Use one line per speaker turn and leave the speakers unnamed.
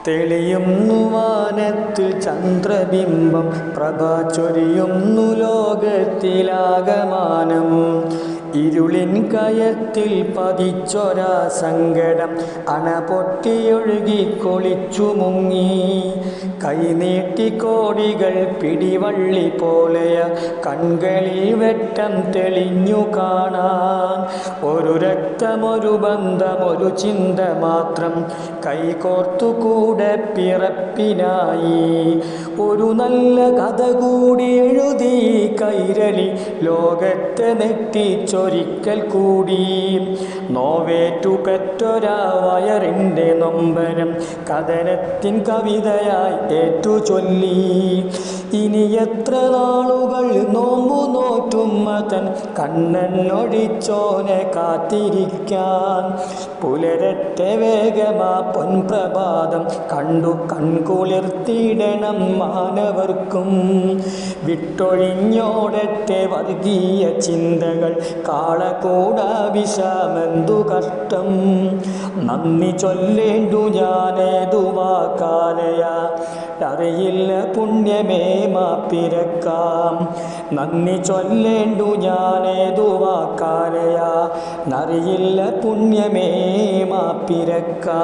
തെളിയുന്നു വാനത്ത് ചന്ദ്രബിംബം, പ്രഭ ചൊരിയുന്നു ലോകത്തിലാകമാനം. ഇരുളിൻ കയത്തിൽ പതിച്ചൊരാ സങ്കടം അണപൊട്ടിയൊഴുകി കൊളിച്ചു മുങ്ങി. കൈനീട്ടി കോടികൾ പിടിവള്ളി പോലെയ കൺകളിൽ വെട്ടം തെളിഞ്ഞു കാണാൻ. ഒരു രക്തമൊരു ബന്ധമൊരു ചിന്ത മാത്രം കൈകോർത്തു കൂടെ പിറപ്പിനായി. ഒരു നല്ല കഥ കൂടി എഴുതി കൈരളി ലോകത്തെ നെട്ടിച്ചൊരിക്കൽ കൂടി. നോവേറ്റു പെറ്റൊരാ വയറിൻ്റെ നൊമ്പരം കഥനത്തിൻ കവിതയായി ഏറ്റു ചൊല്ലി. ഇനി എത്ര നാളുകൾ നോമ്പു നോറ്റും മതൻ കണ്ണനൊഴിച്ചോനെ കാത്തിരിക്കാൻ. പുലരട്ടെ വേഗമാ പൊൻപ്രഭാതം കണ്ടു കൺകുളിർത്തിടണം മാനവർക്കും. വിട്ടൊഴിഞ്ഞോടട്ടെ വർഗീയ ചിന്തകൾ, കാളകൂടാ വിഷമെന്തു കഷ്ടം. നന്ദി ചൊല്ലേണ്ടു ഞാനേതു വാക്കാലയാ, അറിയില്ല പുണ്യമേ മാപ്പിരക്കാം. നന്ദി ചൊല്ലേണ്ടു ഞാനേതു വാക്കാലയാ, അറിയില്ല പുണ്യമേ മാപ്പിരക്കാം.